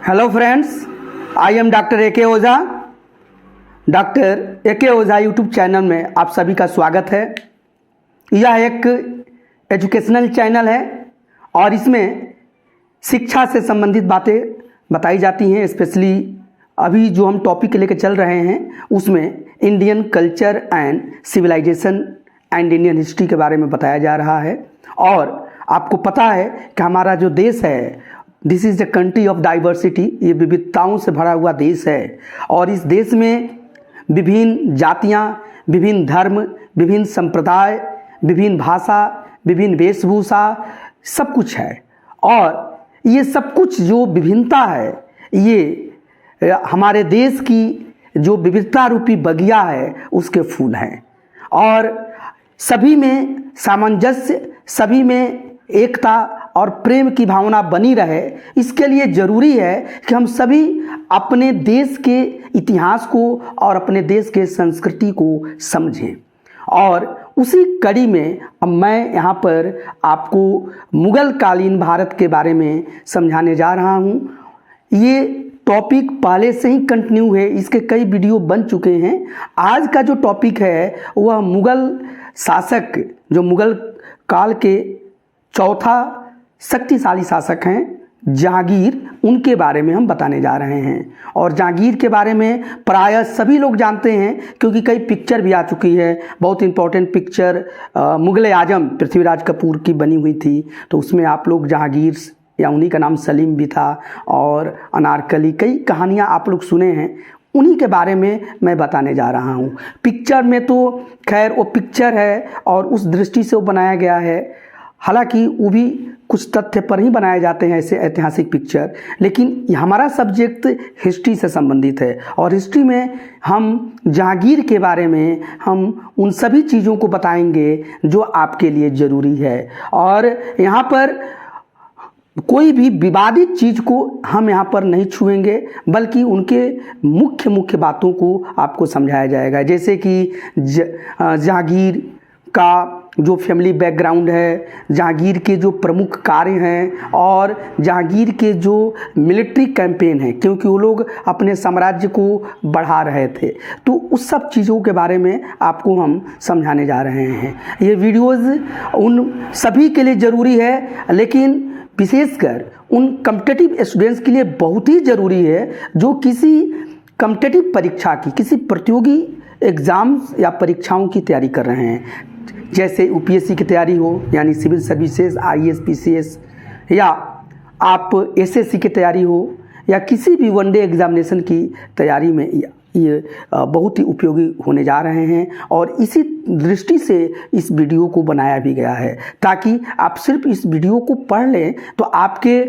Hello friends, I am doctor A K. Ojha. Doctor A K. Ojha YouTube channel में आप सभी का स्वागत है। यह एक एजुकेशनल चैनल है और इसमें शिक्षा से संबंधित बातें बताई जाती हैं। स्पेशली अभी जो हम टॉपिक लेकर चल रहे हैं उसमें Indian culture and civilization and Indian history के बारे में बताया जा रहा है। और आपको पता है कि हमारा जो देश है, this is the country of diversity, ये विविधताओं से भरा हुआ देश है। और इस देश में विभिन्न जातियाँ, विभिन्न धर्म, विभिन्न संप्रदाय, विभिन्न भाषा, विभिन्न वेशभूषा, सब कुछ है। और ये सब कुछ जो विभिन्नता है, ये हमारे देश की जो विविधता रूपी बगिया है उसके फूल हैं। और सभी में सामंजस्य, सभी में एकता और प्रेम की भावना बनी रहे, इसके लिए ज़रूरी है कि हम सभी अपने देश के इतिहास को और अपने देश के संस्कृति को समझें। और उसी कड़ी में अब मैं यहाँ पर आपको मुग़ल कालीन भारत के बारे में समझाने जा रहा हूँ। ये टॉपिक पहले से ही कंटिन्यू है, इसके कई वीडियो बन चुके हैं। आज का जो टॉपिक है वह मुग़ल शासक, जो मुग़ल काल के चौथा शक्तिशाली शासक हैं जहांगीर, उनके बारे में हम बताने जा रहे हैं। और जहांगीर के बारे में प्रायः सभी लोग जानते हैं क्योंकि कई पिक्चर भी आ चुकी है। बहुत इंपॉर्टेंट पिक्चर मुग़ल आजम पृथ्वीराज कपूर की बनी हुई थी, तो उसमें आप लोग जहांगीर या उन्हीं का नाम सलीम भी था, और अनारकली, कई कहानियाँ आप लोग सुने हैं, उन्हीं के बारे में मैं बताने जा रहा हूँ। पिक्चर में तो खैर वो पिक्चर है और उस दृष्टि से वो बनाया गया है, हालांकि वो भी कुछ तथ्य पर ही बनाए जाते हैं ऐसे ऐतिहासिक पिक्चर, लेकिन हमारा सब्जेक्ट हिस्ट्री से संबंधित है। और हिस्ट्री में हम जहांगीर के बारे में हम उन सभी चीज़ों को बताएंगे जो आपके लिए ज़रूरी है। और यहाँ पर कोई भी विवादित चीज़ को हम यहाँ पर नहीं छुएंगे, बल्कि उनके मुख्य बातों को आपको समझाया जाएगा। जैसे कि जहांगीर का जो फैमिली बैकग्राउंड है, जहांगीर के जो प्रमुख कार्य हैं और जहांगीर के जो मिलिट्री कैंपेन है, क्योंकि वो लोग अपने साम्राज्य को बढ़ा रहे थे, तो उस सब चीज़ों के बारे में आपको हम समझाने जा रहे हैं। ये वीडियोज़ उन सभी के लिए ज़रूरी है, लेकिन विशेषकर उन कॉम्पिटिटिव स्टूडेंट्स के लिए बहुत ही ज़रूरी है जो किसी कॉम्पिटिटिव परीक्षा की, किसी प्रतियोगी एग्ज़ाम्स या परीक्षाओं की तैयारी कर रहे हैं। जैसे यूपीएससी की तैयारी हो, यानी सिविल सर्विसेज, आईएएस, पीसीएस, या आप एसएससी की तैयारी हो, या किसी भी वनडे एग्जामिनेशन की तैयारी में ये बहुत ही उपयोगी होने जा रहे हैं। और इसी दृष्टि से इस वीडियो को बनाया भी गया है, ताकि आप सिर्फ इस वीडियो को पढ़ लें तो आपके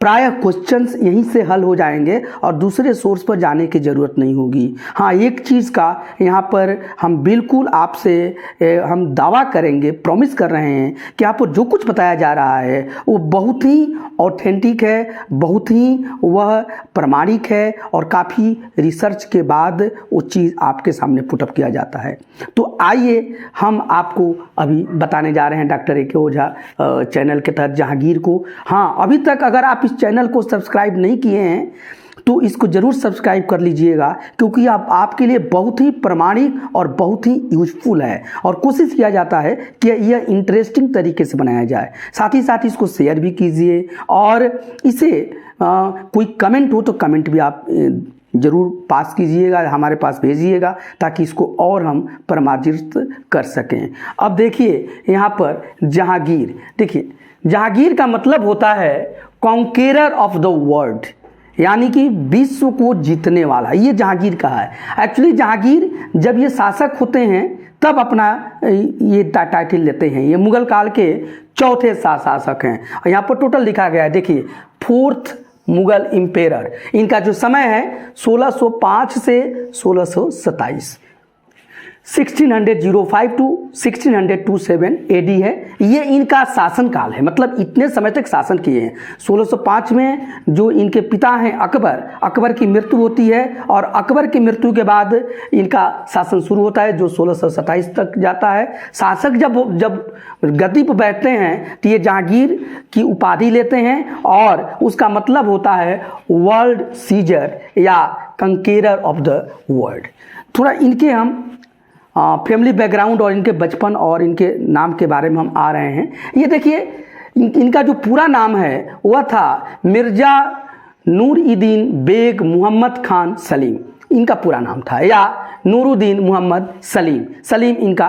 प्रायः क्वेश्चंस यहीं से हल हो जाएंगे और दूसरे सोर्स पर जाने की ज़रूरत नहीं होगी। हाँ, एक चीज़ का यहाँ पर हम बिल्कुल आपसे हम दावा करेंगे, प्रॉमिस कर रहे हैं कि आपको जो कुछ बताया जा रहा है वो बहुत ही ऑथेंटिक है, बहुत ही वह प्रमाणिक है और काफ़ी रिसर्च के बाद वो चीज़ आपके सामने पुटअप किया जाता है। तो आइए हम आपको अभी बताने जा रहे हैं डॉक्टर ए.के. ओझा चैनल के तहत जहांगीर को। हाँ, अभी तक अगर आप इस चैनल को सब्सक्राइब नहीं किए हैं तो इसको ज़रूर सब्सक्राइब कर लीजिएगा, क्योंकि आपके लिए बहुत ही प्रमाणिक और बहुत ही यूजफुल है। और कोशिश किया जाता है कि यह इंटरेस्टिंग तरीके से बनाया जाए। साथ ही साथ इसको शेयर भी कीजिए, और इसे कोई कमेंट हो तो कमेंट भी आप ज़रूर पास कीजिएगा, हमारे पास भेजिएगा, ताकि इसको और हम प्रमाणित कर सकें। अब देखिए यहाँ पर जहांगीर, देखिए जहांगीर का मतलब होता है कॉन्केरर ऑफ द वर्ल्ड, यानी कि विश्व को जीतने वाला, ये जहांगीर का है। एक्चुअली जहांगीर जब ये शासक होते हैं तब अपना ये टाइटल लेते हैं। ये मुग़ल काल के चौथे शासक हैं। यहाँ पर टोटल लिखा गया है, देखिए, 4th मुग़ल इम्पेरर। इनका जो समय है 1605 से 1627। 1605 टू 1627 AD है। ये इनका शासनकाल है, मतलब इतने समय तक शासन किए हैं। 1605 में जो इनके पिता हैं अकबर की मृत्यु होती है और अकबर की मृत्यु के बाद इनका शासन शुरू होता है जो 1627 तक जाता है। शासक जब गद्दी पर बैठते हैं तो ये जहांगीर की उपाधि लेते हैं और उसका मतलब होता है वर्ल्ड सीजर या कंकेरर ऑफ द वर्ल्ड। थोड़ा इनके हम फैमिली बैकग्राउंड और इनके बचपन और इनके नाम के बारे में हम आ रहे हैं। ये देखिए इनका जो पूरा नाम है वह था मिर्ज़ा नूर-ई-दीन बेग मोहम्मद खान सलीम, इनका पूरा नाम था, या नूरुद्दीन मोहम्मद सलीम। सलीम इनका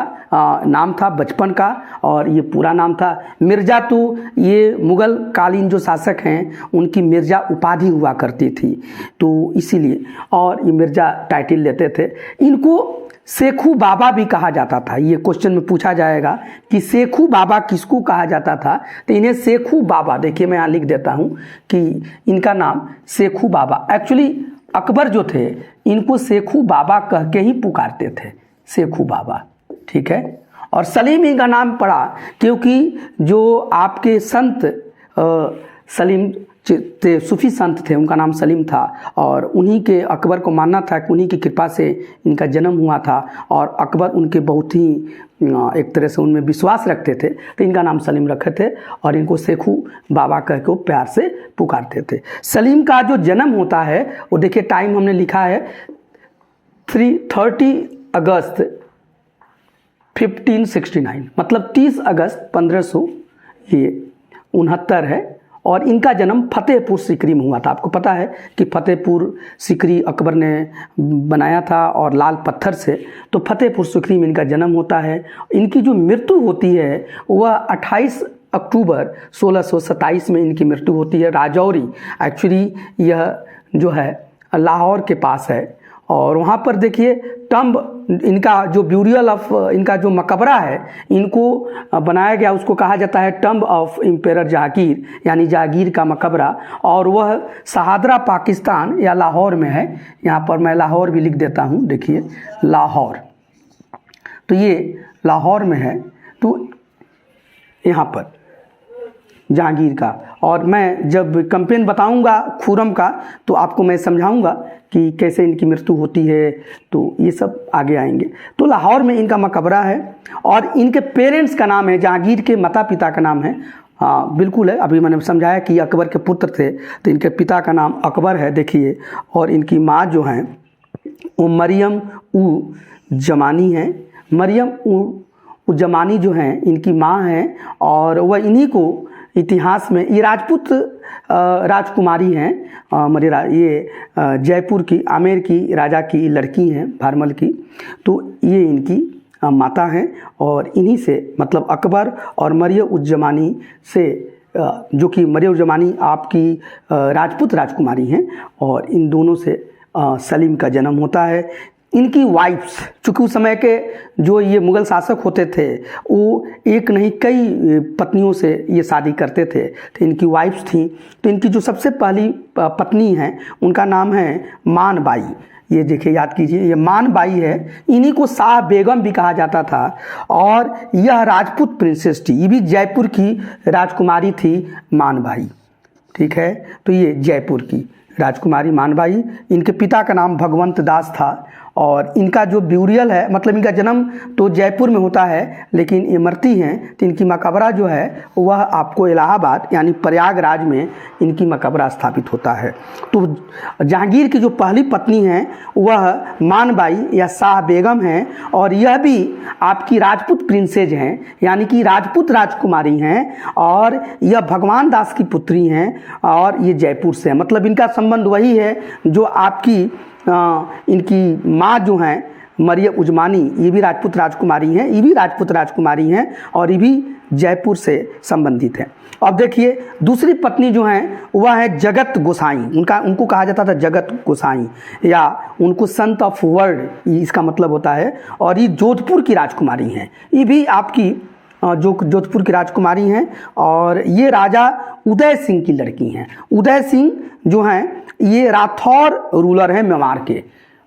नाम था बचपन का और ये पूरा नाम था। मिर्ज़ा तो ये मुग़ल कालीन जो शासक हैं उनकी मिर्ज़ा उपाधि हुआ करती थी, तो इसीलिए, और ये मिर्ज़ा टाइटल लेते थे। इनको शेखू बाबा भी कहा जाता था। ये क्वेश्चन में पूछा जाएगा कि शेखू बाबा किसको कहा जाता था, तो इन्हें शेखू बाबा, देखिए मैं यहाँ लिख देता हूँ कि इनका नाम शेखू बाबा। एक्चुअली अकबर जो थे इनको शेखू बाबा कह के ही पुकारते थे, शेखू बाबा, ठीक है। और सलीम इनका नाम पड़ा क्योंकि जो आपके संत सलीम थे, सूफी संत थे, उनका नाम सलीम था और उन्हीं के अकबर को मानना था कि उन्हीं की कृपा से इनका जन्म हुआ था और अकबर उनके बहुत ही एक तरह से उनमें विश्वास रखते थे, तो इनका नाम सलीम रखे थे और इनको शेखू बाबा कह के प्यार से पुकारते थे। सलीम का जो जन्म होता है वो देखिए टाइम हमने लिखा है 30 अगस्त 1569, मतलब 30 अगस्त 1569 है। और इनका जन्म फतेहपुर सीकरी में हुआ था। आपको पता है कि फतेहपुर सीकरी अकबर ने बनाया था और लाल पत्थर से, तो फतेहपुर सीकरी में इनका जन्म होता है। इनकी जो मृत्यु होती है वह 28 अक्टूबर 1627 में इनकी मृत्यु होती है राजौरी। एक्चुअली यह जो है लाहौर के पास है और वहाँ पर देखिए टम्ब, इनका जो ब्यूरियल ऑफ, इनका जो मकबरा है इनको बनाया गया, उसको कहा जाता है टम्ब ऑफ एम्पेरर जहांगीर, यानी जहांगीर का मकबरा, और वह शहादरा पाकिस्तान या लाहौर में है। यहाँ पर मैं लाहौर भी लिख देता हूँ, देखिए लाहौर, तो ये लाहौर में है, तो यहाँ पर जहांगीर का। और मैं जब कैंपेन बताऊंगा खुर्रम का तो आपको मैं समझाऊंगा कि कैसे इनकी मृत्यु होती है, तो ये सब आगे आएंगे। तो लाहौर में इनका मकबरा है और इनके पेरेंट्स का नाम है, जहांगीर के माता पिता का नाम है, हाँ बिल्कुल है, अभी मैंने समझाया कि अकबर के पुत्र थे, तो इनके पिता का नाम अकबर है देखिए, और इनकी माँ जो हैं वो मरियम उ जमानी हैं। मरियम उ जमानी जो हैं इनकी माँ हैं और वह इन्हीं को इतिहास में, ये राजपूत राजकुमारी हैं, मरिरा, ये जयपुर की आमेर की राजा की लड़की हैं, भारमल की, तो ये इनकी माता हैं और इन्हीं से, मतलब अकबर और मरियम उज जमानी से, जो कि मरियम उज जमानी आपकी राजपूत राजकुमारी हैं, और इन दोनों से सलीम का जन्म होता है। इनकी वाइफ्स, चूँकि उस समय के जो ये मुग़ल शासक होते थे वो एक नहीं कई पत्नियों से ये शादी करते थे, तो इनकी वाइफ्स थी। तो इनकी जो सबसे पहली पत्नी हैं उनका नाम है मान बाई। ये देखिए याद कीजिए, ये मान बाई है, इन्हीं को शाह बेगम भी कहा जाता था और यह राजपूत प्रिंसेस थी। ये भी जयपुर की राजकुमारी थी मान बाई, ठीक है। तो ये जयपुर की राजकुमारी मानबाई, इनके पिता का नाम भगवंत दास था और इनका जो ब्यूरियल है, मतलब इनका जन्म तो जयपुर में होता है लेकिन ये मरती हैं, तो इनकी मकबरा जो है वह आपको इलाहाबाद यानी प्रयागराज में इनकी मकबरा स्थापित होता है। तो जहांगीर की जो पहली पत्नी हैं वह मानबाई या शाह बेगम हैं और यह भी आपकी राजपूत प्रिंसेज हैं, यानी कि राजपूत राजकुमारी हैं और यह भगवान दास की पुत्री हैं और ये जयपुर से हैं। मतलब इनका संबंध वही है जो आपकी इनकी माँ जो हैं मरियम उजमानी, ये भी राजपूत राजकुमारी हैं, ये भी राजपूत राजकुमारी हैं और ये भी जयपुर से संबंधित हैं। अब देखिए दूसरी पत्नी जो हैं वह है जगत गोसाई, उनको कहा जाता था जगत गोसाई या उनको संत ऑफ वर्ल्ड, इसका मतलब होता है। और ये जोधपुर की राजकुमारी हैं, ये भी आपकी जो जोधपुर की राजकुमारी हैं और ये राजा उदय सिंह की लड़की हैं। उदय सिंह जो हैं ये राठौर रूलर हैं मेवाड़ के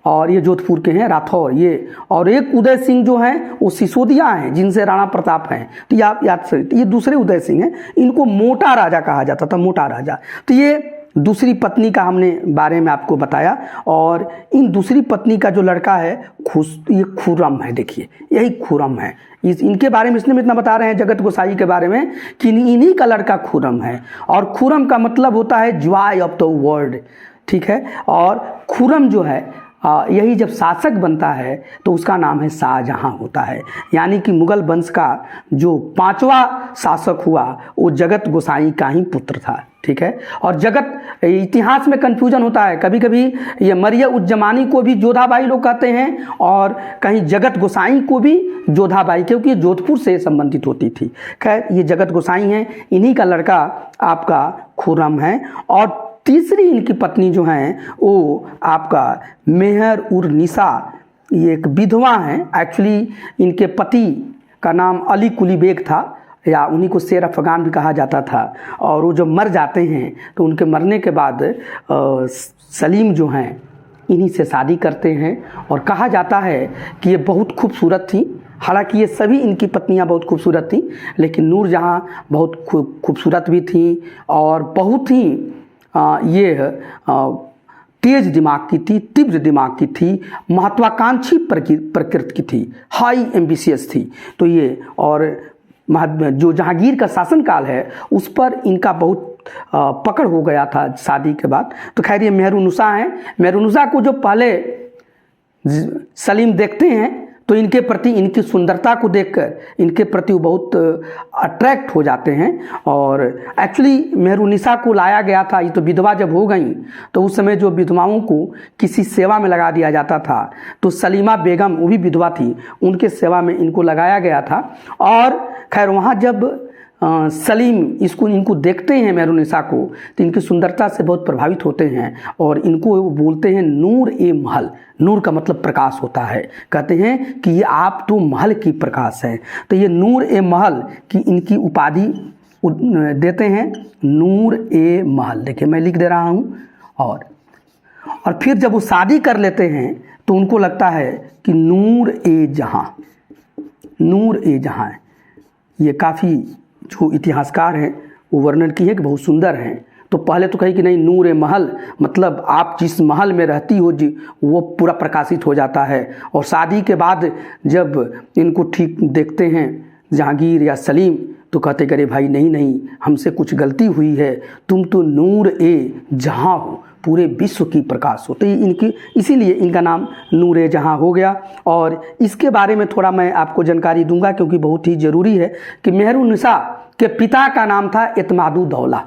और ये जोधपुर के हैं राठौर ये, और एक उदय सिंह जो हैं वो सिसोदिया हैं जिनसे राणा प्रताप हैं। तो ये आप याद से, ये दूसरे उदय सिंह हैं, इनको मोटा राजा कहा जाता था, मोटा राजा। तो ये दूसरी पत्नी का हमने बारे में आपको बताया। और इन दूसरी पत्नी का जो लड़का है ये खुर्रम है, देखिए यही खुर्रम है। इनके बारे में इसलिए इतना बता रहे हैं जगत गोसाई के बारे में कि इन्हीं का लड़का खुर्रम है। और खुर्रम का मतलब होता है जॉय ऑफ द वर्ल्ड, ठीक है। और खुर्रम जो है यही जब शासक बनता है तो उसका नाम है शाहजहां होता है। यानी कि मुगल वंश का जो 5वां शासक हुआ वो जगत गोसाई का ही पुत्र था, ठीक है। और जगत इतिहास में कन्फ्यूजन होता है, कभी कभी ये मरिया उज्जमानी को भी जोधाबाई लोग कहते हैं और कहीं जगत गोसाई को भी जोधाबाई, क्योंकि ये जोधपुर से संबंधित होती थी। खैर ये जगत गोसाई हैं, इन्हीं का लड़का आपका खुर्रम है। और तीसरी इनकी पत्नी जो हैं वो आपका मेहर उर निसा, ये एक विधवा हैं। एक्चुअली इनके पति का नाम अली कुली बेग था, या उन्हीं को शेर अफगान भी कहा जाता था। और वो जब मर जाते हैं तो उनके मरने के बाद सलीम जो हैं इन्हीं से शादी करते हैं। और कहा जाता है कि ये बहुत खूबसूरत थी, हालांकि ये सभी इनकी पत्नियां बहुत खूबसूरत थीं, लेकिन नूरजहां बहुत खूबसूरत भी थीं और बहुत ही ये तेज दिमाग की थी, तीव्र दिमाग की थी, महत्वाकांक्षी प्रकृति की थी, हाई एम्बिशियस थी। तो ये और जो जहांगीर का शासनकाल है उस पर इनका बहुत पकड़ हो गया था शादी के बाद। तो खैर ये मेहरुन्निसा हैं। मेहरुन्निसा को जो पहले सलीम देखते हैं तो इनके प्रति, इनकी सुंदरता को देखकर इनके प्रति वो बहुत अट्रैक्ट हो जाते हैं। और एक्चुअली मेहरुन्निसा को लाया गया था, ये तो विधवा जब हो गई तो उस समय जो विधवाओं को किसी सेवा में लगा दिया जाता था, तो सलीमा बेगम वो भी विधवा थी, उनके सेवा में इनको लगाया गया था। और खैर वहाँ जब सलीम इनको देखते हैं मेहरुन्निसा को, तो इनकी सुंदरता से बहुत प्रभावित होते हैं और इनको वो बोलते हैं नूर ए महल। नूर का मतलब प्रकाश होता है, कहते हैं कि ये आप तो महल की प्रकाश है। तो ये नूर ए महल की इनकी उपाधि देते हैं, नूर ए महल। देखिए मैं लिख दे रहा हूँ। और फिर जब वो शादी कर लेते हैं तो उनको लगता है कि नूर ए जहाँ, नूर ए जहाँ। ये काफ़ी जो इतिहासकार हैं वो वर्णन की है कि बहुत सुंदर हैं। तो पहले तो कही कि नहीं, नूर ए महल मतलब आप जिस महल में रहती हो जी वो पूरा प्रकाशित हो जाता है। और शादी के बाद जब इनको ठीक देखते हैं जहांगीर या सलीम तो कहते करे भाई नहीं नहीं, हमसे कुछ गलती हुई है, तुम तो नूर ए जहाँ हो, पूरे विश्व की प्रकाश हो। तो इनकी इसीलिए इनका नाम नूर ए जहाँ हो गया। और इसके बारे में थोड़ा मैं आपको जानकारी दूंगा क्योंकि बहुत ही ज़रूरी है कि मेहरुन्निसा के पिता का नाम था एतमादुद्दौला,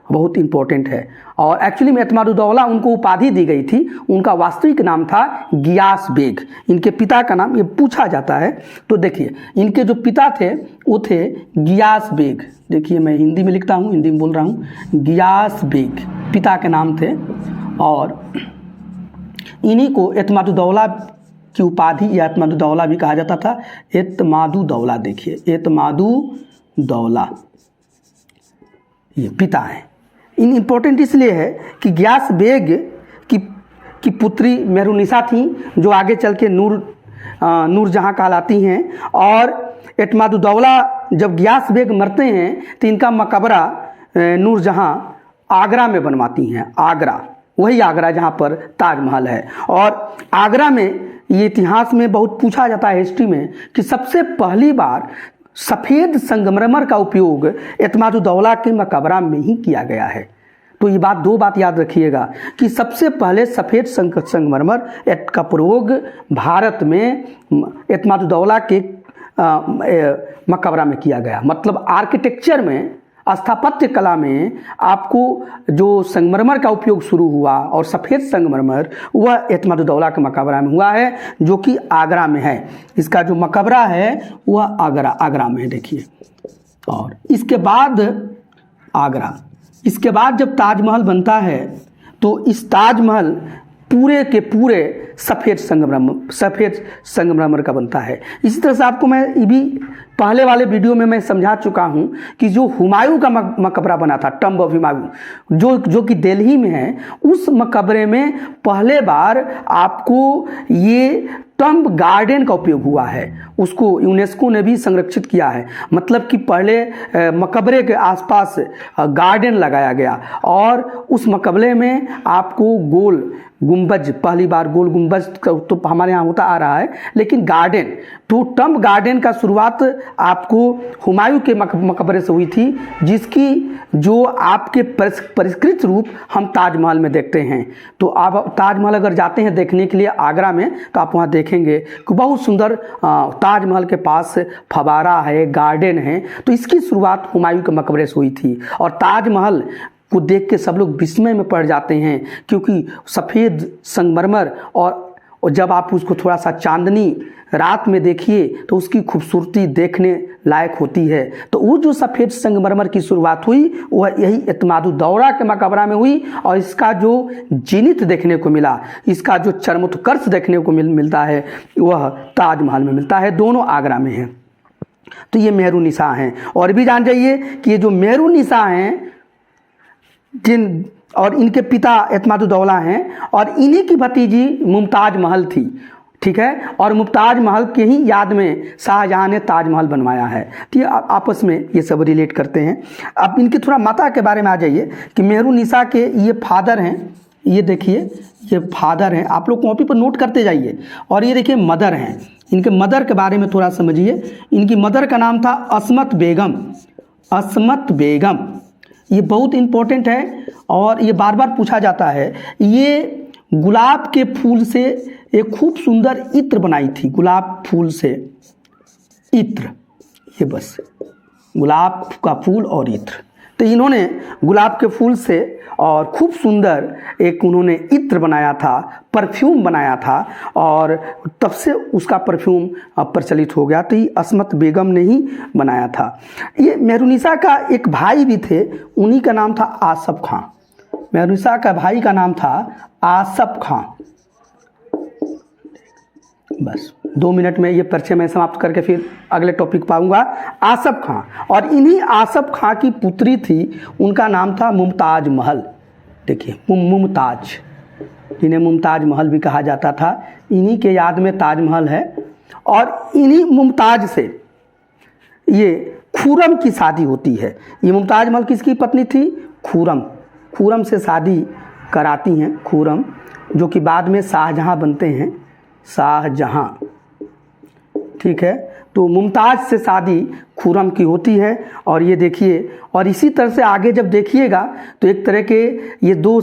बहुत इंपॉर्टेंट है। और एक्चुअली में एतमादुद्दौला उनको उपाधि दी गई थी, उनका वास्तविक नाम था गियास बेग। इनके पिता का नाम ये पूछा जाता है। तो देखिए इनके जो पिता थे वो थे गियास बेग। देखिए मैं हिंदी में लिखता हूँ, हिंदी में बोल रहा हूँ, गियास बेग पिता के नाम थे। और इन्हीं को एतमादुद्दौला की उपाधि या एतमादुद्दौला भी कहा जाता था। एतमादुद्दौला, देखिए एतमादुद्दौला ये पिता हैं। इम्पोर्टेंट इसलिए है कि गियास बेग की पुत्री मेहरुन्निसा थी जो आगे चल के नूरजहां कहलाती हैं। और एतमादुद्दौला जब गियास बेग मरते हैं तो इनका मकबरा नूरजहां आगरा में बनवाती हैं। आगरा, वही आगरा जहाँ पर ताजमहल है। और आगरा में ये इतिहास में बहुत पूछा जाता है हिस्ट्री में कि सबसे पहली बार सफ़ेद संगमरमर का उपयोग एतमादुद्दौला के मकबरा में ही किया गया है। तो ये बात, दो बात याद रखिएगा कि सबसे पहले सफ़ेद संगमरमर का प्रयोग भारत में एतमादुद्दौला के मकबरा में किया गया। मतलब आर्किटेक्चर में, स्थापत्य कला में आपको जो संगमरमर का उपयोग शुरू हुआ और सफ़ेद संगमरमर वह एतमादुद्दौला के मकबरा में हुआ है जो कि आगरा में है। इसका जो मकबरा है वह आगरा में है, देखिए। और इसके बाद आगरा, इसके बाद जब ताजमहल बनता है तो इस ताजमहल पूरे के पूरे सफ़ेद संगमरमर का बनता है। इसी तरह से आपको मैं ये भी पहले वाले वीडियो में मैं समझा चुका हूँ कि जो हुमायूं का मकबरा बना था, टम्ब ऑफ हुमायूं, जो कि दिल्ली में है, उस मकबरे में पहले बार आपको ये टम्ब गार्डन का उपयोग हुआ है। उसको यूनेस्को ने भी संरक्षित किया है, मतलब कि पहले मकबरे के आसपास गार्डन लगाया गया और उस मकबरे में आपको गोल गुंबज, पहली बार गोल गुंबज तो हमारे यहाँ होता आ रहा है, लेकिन गार्डन, तो टम्ब गार्डन का शुरुआत आपको हुमायूं के मकबरे से हुई थी, जिसकी जो आपके परिष्कृत रूप हम ताजमहल में देखते हैं। तो आप ताजमहल अगर जाते हैं देखने के लिए आगरा में, तो आप वहाँ देखेंगे कि बहुत सुंदर ताजमहल के पास फवारा है, गार्डन है। तो इसकी शुरुआत हुमायूं के मकबरे से हुई थी और ताजमहल को देख के सब लोग विस्मय में पड़ जाते हैं, क्योंकि सफ़ेद संगमरमर और जब आप उसको थोड़ा सा चांदनी रात में देखिए तो उसकी खूबसूरती देखने लायक होती है। तो वो जो सफ़ेद संगमरमर की शुरुआत हुई वह यही एतमादुद्दौला के मकबरा में हुई और इसका जो जीनित देखने को मिला, इसका जो चरमोत्कर्ष देखने को मिलता है वह ताजमहल में मिलता है। दोनों आगरा में हैं। तो ये मेहरुनिसा हैं। और भी जान जाइए कि ये जो मेहरुनिसा हैं और इनके पिता एतमादुद्दौला हैं और इन्हीं की भतीजी मुमताज महल थी, ठीक है। और मुमताज महल के ही याद में शाहजहां ने ताजमहल बनवाया है। तो ये आपस में ये सब रिलेट करते हैं। अब इनकी थोड़ा माता के बारे में आ जाइए कि मेहरुनिसा के ये फादर हैं, ये देखिए ये फादर हैं, आप लोग कॉपी पर नोट करते जाइए। और ये देखिए मदर हैं, इनके मदर के बारे में थोड़ा समझिए। इनकी मदर का नाम था असमत बेगम। असमत बेगम ये बहुत इम्पोर्टेंट है और ये बार बार पूछा जाता है। ये गुलाब के फूल से एक खूब सुंदर इत्र बनाई थी, गुलाब फूल से इत्र, ये बस गुलाब का फूल और इत्र। तो इन्होंने गुलाब के फूल से और खूब सुंदर एक उन्होंने इत्र बनाया था, परफ्यूम बनाया था और तब से उसका परफ्यूम प्रचलित हो गया। तो ये असमत बेगम ने ही बनाया था। ये मेहरुनिसा का एक भाई भी थे, उन्हीं का नाम था आसफ खां। मेहरुनिसा का भाई का नाम था आसफ खां। बस 2 मिनट में ये परिचय मैं समाप्त करके फिर अगले टॉपिक पाऊंगा। आसफ खां, और इन्हीं आसफ खां की पुत्री थी, उनका नाम था मुमताज महल। देखिए मुमताज, जिन्हें मुमताज महल भी कहा जाता था, इन्हीं के याद में ताजमहल है। और इन्हीं मुमताज से ये खुर्रम की शादी होती है। ये मुमताज महल किसकी पत्नी थी? खुर्रम से शादी कराती हैं, खुर्रम, जो कि बाद में शाहजहां बनते हैं, शाहजहां, ठीक है। तो मुमताज से शादी खुर्रम की होती है। और ये देखिए, और इसी तरह से आगे जब देखिएगा तो एक तरह के ये 2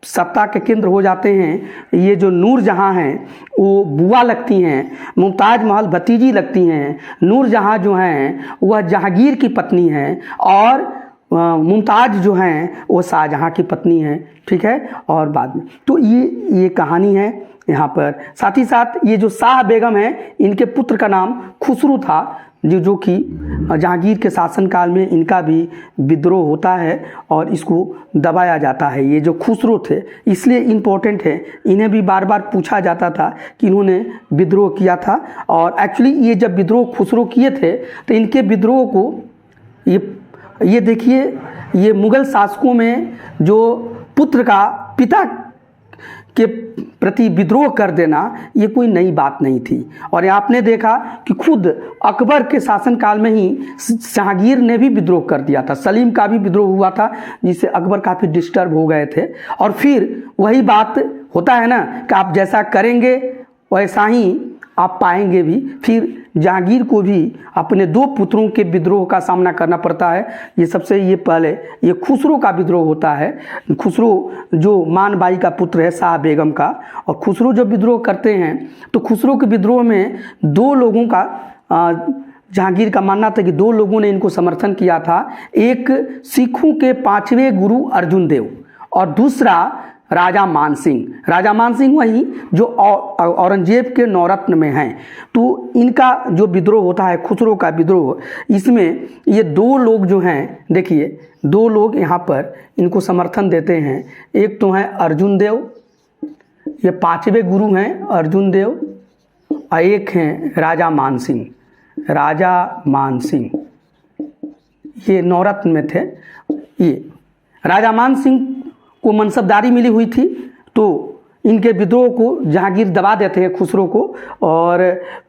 सत्ता के केंद्र हो जाते हैं। ये जो नूरजहां हैं वो बुआ लगती हैं, मुमताज महल भतीजी लगती हैं। नूरजहां जो हैं वह जहांगीर की पत्नी हैं और मुमताज जो हैं वो शाहजहां की पत्नी हैं, ठीक है। और बाद में तो ये कहानी है यहाँ पर। साथ ही साथ ये जो शाह बेगम है, इनके पुत्र का नाम खुसरू था, जो कि जहांगीर के शासनकाल में इनका भी विद्रोह होता है और इसको दबाया जाता है। ये जो खुसरू थे इसलिए इम्पोर्टेंट है, इन्हें भी बार बार पूछा जाता था कि इन्होंने विद्रोह किया था। और एक्चुअली ये जब विद्रोह खुसरू किए थे तो इनके विद्रोह को ये देखिए, ये मुग़ल शासकों में जो पुत्र का पिता के प्रति विद्रोह कर देना ये कोई नई बात नहीं थी। और आपने देखा कि खुद अकबर के शासनकाल में ही जहांगीर ने भी विद्रोह कर दिया था, सलीम का भी विद्रोह हुआ था, जिससे अकबर काफ़ी डिस्टर्ब हो गए थे। और फिर वही बात होता है ना कि आप जैसा करेंगे वैसा ही आप पाएंगे भी। फिर जहांगीर को भी अपने 2 पुत्रों के विद्रोह का सामना करना पड़ता है। ये सबसे ये पहले ये खुसरो का विद्रोह होता है। खुसरो जो मानबाई का पुत्र है, शाह बेगम का। और खुसरो जब विद्रोह करते हैं तो खुसरो के विद्रोह में 2 लोगों का जहांगीर का मानना था कि 2 लोगों ने इनको समर्थन किया था। एक सिखों के 5वें गुरु अर्जुन देव और दूसरा राजा मानसिंह। राजा मानसिंह वही जो औरंगजेब के नौरत्न में हैं। तो इनका जो विद्रोह होता है, खुसरो का विद्रोह, इसमें ये 2 लोग जो हैं, देखिए 2 लोग यहाँ पर इनको समर्थन देते हैं। एक तो है अर्जुन देव ये पांचवें गुरु हैं अर्जुन देव, और एक हैं राजा मान सिंह। राजा मान सिंह ये नवरत्न में थे। ये राजा मान सिंह को मनसबदारी मिली हुई थी, तो इनके विद्रोह को जहांगीर दबा देते हैं खुसरो को, और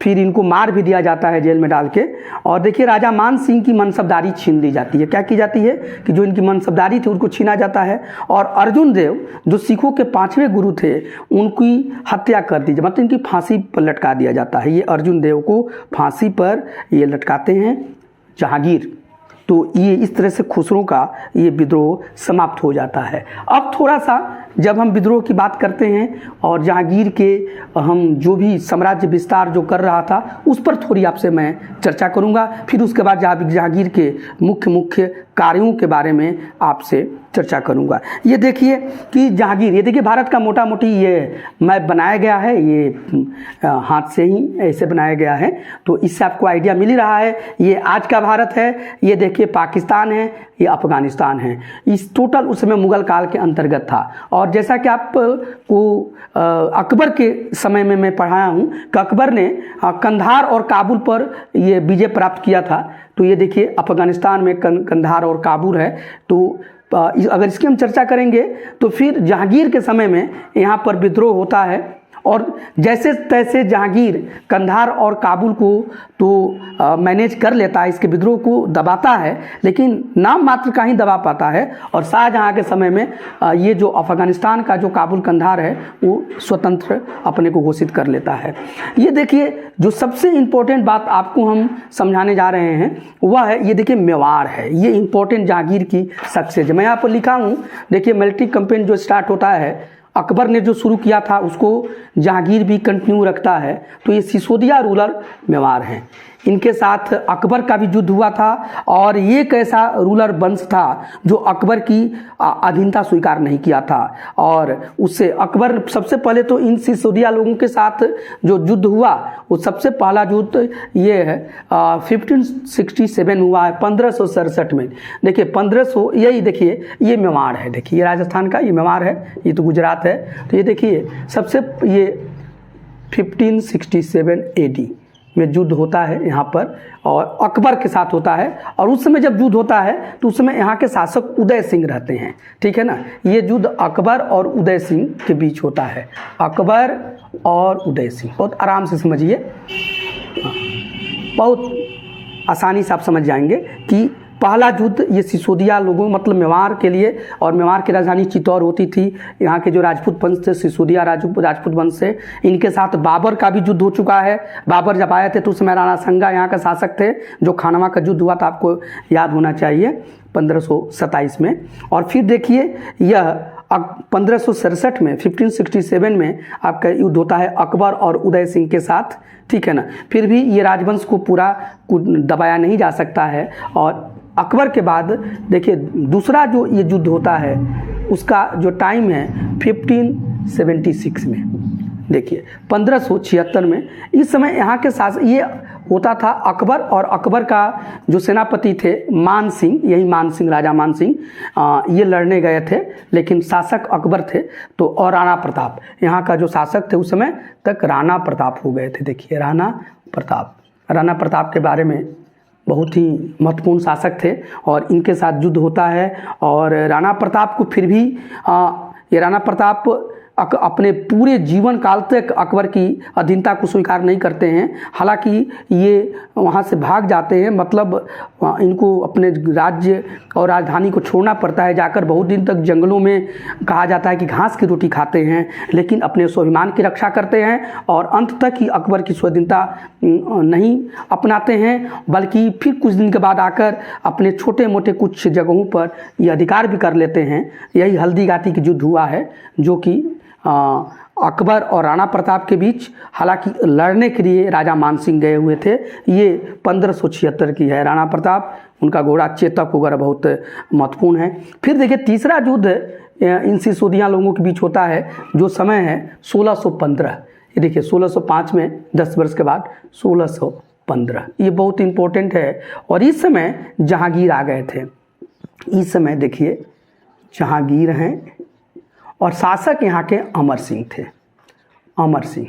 फिर इनको मार भी दिया जाता है जेल में डाल के। और देखिए राजा मान सिंह की मनसबदारी छीन ली जाती है। क्या की जाती है कि जो इनकी मनसबदारी थी उनको छीना जाता है, और अर्जुन देव जो सिखों के पांचवें गुरु थे उनकी हत्या कर दी, मतलब इनकी फांसी पर लटका दिया जाता है। ये अर्जुन देव को फांसी पर ये लटकाते हैं जहांगीर। तो ये इस तरह से खुसरो का ये विद्रोह समाप्त हो जाता है। अब थोड़ा सा जब हम विद्रोह की बात करते हैं और जहांगीर के हम जो भी साम्राज्य विस्तार जो कर रहा था उस पर थोड़ी आपसे मैं चर्चा करूंगा। फिर उसके बाद जहांगीर के मुख्य कार्यों के बारे में आपसे चर्चा करूंगा। ये देखिए कि जहांगीर, ये देखिए भारत का मोटा मोटी ये मैप बनाया गया है, ये हाथ से ही ऐसे बनाया गया है, तो इससे आपको आइडिया मिल ही रहा है। ये आज का भारत है, ये देखिए पाकिस्तान है, ये अफगानिस्तान है। इस टोटल उस समय मुगल काल के अंतर्गत था। और जैसा कि आपको अकबर के समय में मैं पढ़ाया हूँ कि अकबर ने कंधार और काबुल पर ये विजय प्राप्त किया था। तो ये देखिए अफगानिस्तान में कंधार और काबुल है। तो अगर इसकी हम चर्चा करेंगे तो फिर जहांगीर के समय में यहाँ पर विद्रोह होता है, और जैसे तैसे जहांगीर कंधार और काबुल को तो मैनेज कर लेता है, इसके विद्रोह को दबाता है, लेकिन नाम मात्र का ही दबा पाता है। और शाहजहां के समय में ये जो अफगानिस्तान का जो काबुल कंधार है वो स्वतंत्र अपने को घोषित कर लेता है। ये देखिए जो सबसे इम्पोर्टेंट बात आपको हम समझाने जा रहे हैं वह है, ये देखिए मेवाड़ है। ये इम्पोर्टेंट जहांगीर की सक्सेस। मैं यहाँ पर लिखा हूँ, देखिए मिलिट्री कैंपेन जो स्टार्ट होता है अकबर ने जो शुरू किया था उसको जहांगीर भी कंटिन्यू रखता है। तो ये सिसोदिया रूलर मेवाड़ हैं, इनके साथ अकबर का भी युद्ध हुआ था, और ये एक ऐसा रूलर वंश था जो अकबर की अधीनता स्वीकार नहीं किया था। और उससे अकबर सबसे पहले तो इन सिसोदिया लोगों के साथ जो युद्ध हुआ वो सबसे पहला युद्ध ये है 1567 हुआ है, 1567 में। देखिए 1500, यही देखिए ये मेवाड़ है, देखिए ये राजस्थान का ये मेवाड़ है, ये तो गुजरात है। तो ये देखिए सबसे ये 1567 AD में युद्ध होता है यहाँ पर, और अकबर के साथ होता है। और उस समय जब युद्ध होता है तो उस समय यहाँ के शासक उदय सिंह रहते हैं, ठीक है ना। ये युद्ध अकबर और उदय सिंह के बीच होता है, अकबर और उदय सिंह। बहुत आराम से समझिए, बहुत आसानी से आप समझ जाएंगे कि पहला युद्ध ये सिसोदिया लोगों मतलब मेवाड़ के लिए, और मेवाड़ की राजधानी चित्तौड़ होती थी। यहाँ के जो राजपूत वंश थे सिसोदिया राजपूत वंश से, इनके साथ बाबर का भी युद्ध हो चुका है। बाबर जब आए थे तो उस समय राणा संगा यहाँ का शासक थे। जो खानवा का युद्ध हुआ था आपको याद होना चाहिए 1527 में। और फिर देखिए यह 1567 में 1567 में आपका युद्ध होता है अकबर और उदय सिंह के साथ, ठीक है ना। फिर भी ये राजवंश को पूरा दबाया नहीं जा सकता है। और अकबर के बाद देखिए दूसरा जो ये युद्ध होता है उसका जो टाइम है 1576 में, देखिए 1576 में। इस समय यहाँ के शासक ये होता था अकबर, और अकबर का जो सेनापति थे मान सिंह, यही मान सिंह, राजा मान सिंह, ये लड़ने गए थे, लेकिन शासक अकबर थे। तो और राणा प्रताप यहाँ का जो शासक थे उस समय तक राणा प्रताप हो गए थे। देखिए राणा प्रताप के बारे में बहुत ही महत्वपूर्ण शासक थे, और इनके साथ युद्ध होता है। और राणा प्रताप को फिर भी ये राणा प्रताप अपने पूरे जीवन काल तक अकबर की अधीनता को स्वीकार नहीं करते हैं। हालांकि ये वहाँ से भाग जाते हैं, मतलब इनको अपने राज्य और राजधानी को छोड़ना पड़ता है। जाकर बहुत दिन तक जंगलों में कहा जाता है कि घास की रोटी खाते हैं, लेकिन अपने स्वाभिमान की रक्षा करते हैं, और अंत तक ही अकबर की स्वाधीनता नहीं अपनाते हैं, बल्कि फिर कुछ दिन के बाद आकर अपने छोटे मोटे कुछ जगहों पर ये अधिकार भी कर लेते हैं। यही हल्दी घाटी की युद्ध हुआ है जो कि अकबर और राणा प्रताप के बीच, हालांकि लड़ने के लिए राजा मान सिंह गए हुए थे। ये 1576 की है। राणा प्रताप, उनका घोड़ा चेतक वगैरह बहुत महत्वपूर्ण है। फिर देखिए तीसरा युद्ध इन सिसोदिया लोगों के बीच होता है, जो समय है 1615। ये देखिए 1605 में 10 वर्ष के बाद 1615, ये बहुत इम्पोर्टेंट है। और इस समय जहांगीर आ गए थे। इस समय देखिए जहांगीर हैं, और शासक यहाँ के अमर सिंह थे। अमर सिंह।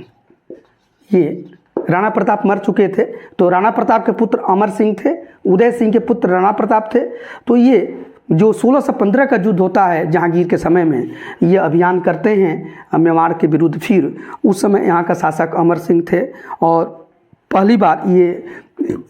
ये राणा प्रताप मर चुके थे, तो राणा प्रताप के पुत्र अमर सिंह थे, उदय सिंह के पुत्र राणा प्रताप थे। तो ये जो 1615 का युद्ध होता है जहांगीर के समय में, ये अभियान करते हैं मेवाड़ के विरुद्ध। फिर उस समय यहाँ का शासक अमर सिंह थे और पहली बार ये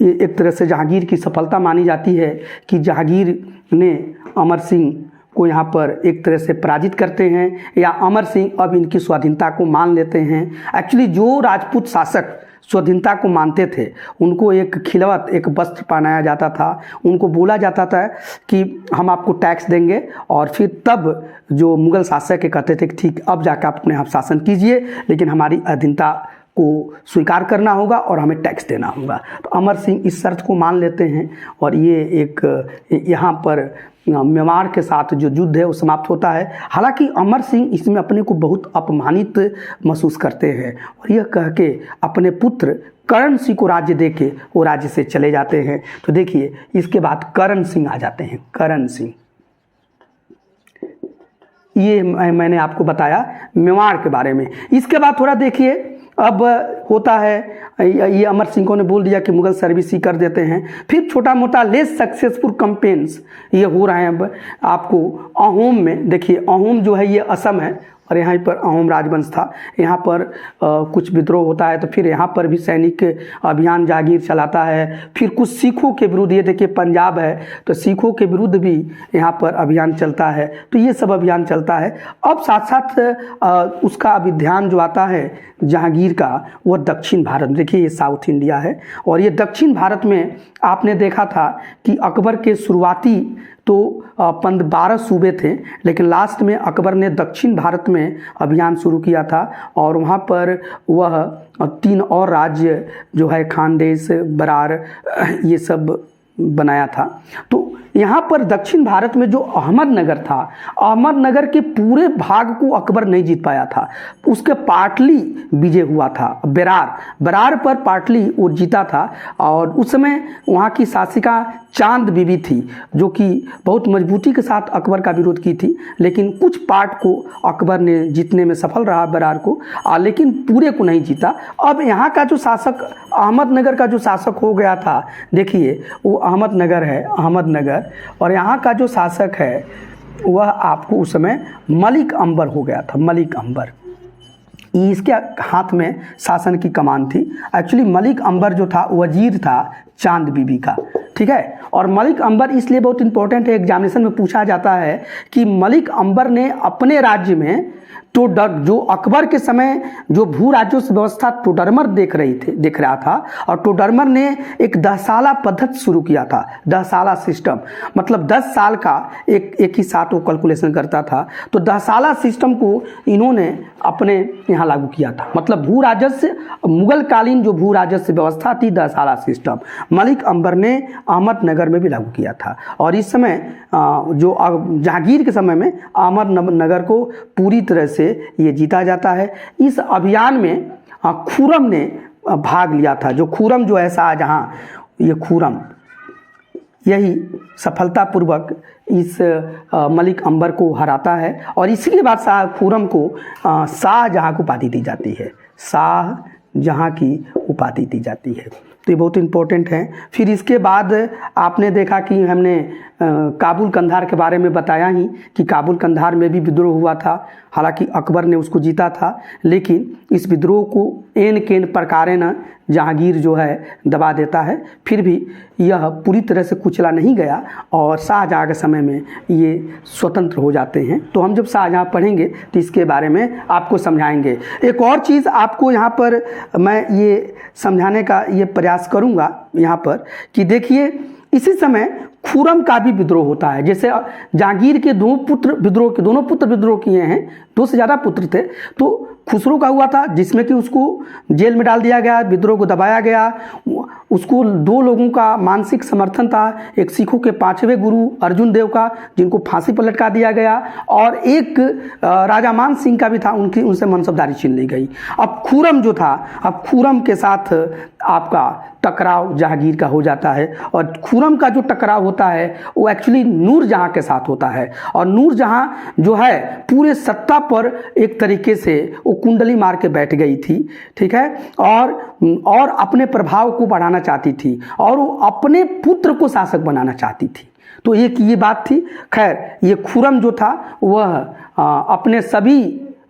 एक तरह से जहांगीर की सफलता मानी जाती है कि जहांगीर ने अमर सिंह को यहाँ पर एक तरह से पराजित करते हैं, या अमर सिंह अब इनकी स्वाधीनता को मान लेते हैं। एक्चुअली जो राजपूत शासक स्वाधीनता को मानते थे उनको एक खिलवत, एक वस्त्र पहनाया जाता था, उनको बोला जाता था कि हम आपको टैक्स देंगे, और फिर तब जो मुगल शासक के कहते थे कि ठीक अब जाकर आप अपने आप शासन कीजिए, लेकिन हमारी अधीनता को स्वीकार करना होगा और हमें टैक्स देना होगा। तो अमर सिंह इस शर्त को मान लेते हैं और ये एक यहाँ पर मेवाड़ के साथ जो युद्ध है वो समाप्त होता है। हालांकि अमर सिंह इसमें अपने को बहुत अपमानित महसूस करते हैं और यह कह के अपने पुत्र करण सिंह को राज्य दे के वो राज्य से चले जाते हैं। तो देखिए इसके बाद करण सिंह आ जाते हैं। करण सिंह, ये मैंने आपको बताया मेवाड़ के बारे में। इसके बाद थोड़ा देखिए अब होता है, ये अमर सिंह को ने बोल दिया कि मुगल सर्विस ही कर देते हैं। फिर छोटा मोटा लेस सक्सेसफुल कैंपेन्स ये हो रहे हैं। अब आपको अहोम में देखिए, अहोम जो है ये असम है और यहाँ पर अहोम राजवंश था। यहाँ पर कुछ विद्रोह होता है, तो फिर यहाँ पर भी सैनिक अभियान जहांगीर चलाता है। फिर कुछ सिखों के विरुद्ध, ये देखिए पंजाब है तो सिखों के विरुद्ध भी यहाँ पर अभियान चलता है। तो ये सब अभियान चलता है। अब साथ साथ उसका अभी ध्यान जो आता है जहांगीर का, वह दक्षिण भारत। देखिए ये साउथ इंडिया है और ये दक्षिण भारत में आपने देखा था कि अकबर के शुरुआती तो 12 सूबे थे, लेकिन लास्ट में अकबर ने दक्षिण भारत में अभियान शुरू किया था और वहाँ पर वह 3 और राज्य जो है खानदेश, बरार, ये सब बनाया था। तो यहाँ पर दक्षिण भारत में जो अहमदनगर था, अहमदनगर के पूरे भाग को अकबर नहीं जीत पाया था। उसके पाटली विजय हुआ था, बरार पर पाटली वो जीता था। और उस समय वहाँ की शासिका चांद बीबी थी जो कि बहुत मजबूती के साथ अकबर का विरोध की थी, लेकिन कुछ पार्ट को अकबर ने जीतने में सफल रहा बरार को, लेकिन पूरे को नहीं जीता। अब यहाँ का जो शासक, अहमदनगर का जो शासक हो गया था, देखिए वो अहमदनगर है, अहमदनगर, और यहाँ का जो शासक है वह आपको उस समय मलिक अंबर हो गया था। मलिक अंबर, इसके हाथ में शासन की कमान थी। एक्चुअली मलिक अंबर जो था वजीर था चांद बीबी का, ठीक है। और मलिक अंबर इसलिए बहुत इंपॉर्टेंट है, एग्जामिनेशन में पूछा जाता है कि मलिक अंबर ने अपने राज्य में जो अकबर के समय जो भू राजस्व व्यवस्था टोडरमल देख रहा था, और टोडरमल ने एक 10 साला पद्धति शुरू किया था। 10 साला सिस्टम मतलब 10 साल का एक ही साथ वो कैलकुलेशन करता था। तो 10 साला सिस्टम को इन्होंने अपने यहाँ लागू किया था। मतलब भू राजस्व, मुगल कालीन जो भू राजस्व व्यवस्था थी 10 साला सिस्टम, मलिक अंबर ने अहमदनगर में भी लागू किया था। और इस समय जो जहांगीर के समय में अहमदनगर को पूरी तरह से ये जीता जाता है। इस अभियान में खुरम ने भाग लिया था। जो खुरम जो है शाहजहां, ये खुरम यही सफलतापूर्वक इस मलिक अंबर को हराता है और इसके बाद खुरम को शाहजहां की उपाधि दी जाती है। शाहजहां की उपाधि दी जाती है। तो ये बहुत इम्पोर्टेंट है। फिर इसके बाद आपने देखा कि हमने काबुल कंधार के बारे में बताया ही कि काबुल कंधार में भी विद्रोह हुआ था। हालांकि अकबर ने उसको जीता था, लेकिन इस विद्रोह को एन केन प्रकारे न जहांगीर जो है दबा देता है। फिर भी यह पूरी तरह से कुचला नहीं गया और शाहजहां के समय में ये स्वतंत्र हो जाते हैं। तो हम जब शाहजहां पढ़ेंगे तो इसके बारे में आपको समझाएंगे। एक और चीज़ आपको यहाँ पर मैं ये समझाने का ये प्रयास करूँगा यहाँ पर कि देखिए इसी समय खुरम का भी विद्रोह होता है। जैसे जहांगीर के दोनों पुत्र विद्रोह किए हैं, 2 से ज़्यादा पुत्र थे। तो खुसरो का हुआ था जिसमें कि उसको जेल में डाल दिया गया, विद्रोह को दबाया गया। उसको 2 लोगों का मानसिक समर्थन था, एक सिखों के 5वें गुरु अर्जुन देव का जिनको फांसी पर लटका दिया गया, और एक राजा मान सिंह का भी था, उनसे मनसबदारी छीन ली गई। अब खुरम जो था, अब खुरम के साथ आपका टकराव जहांगीर का हो जाता है। और खुरम का जो टकराव होता है वो एक्चुअली नूरजहां के साथ होता है। और नूरजहां जो है पूरे सत्ता पर एक तरीके से वो कुंडली मार के बैठ गई थी, ठीक है, और अपने प्रभाव को बढ़ाना चाहती थी और वो अपने पुत्र को शासक बनाना चाहती थी। तो एक ये बात थी। खैर, ये खुरम जो था वह अपने सभी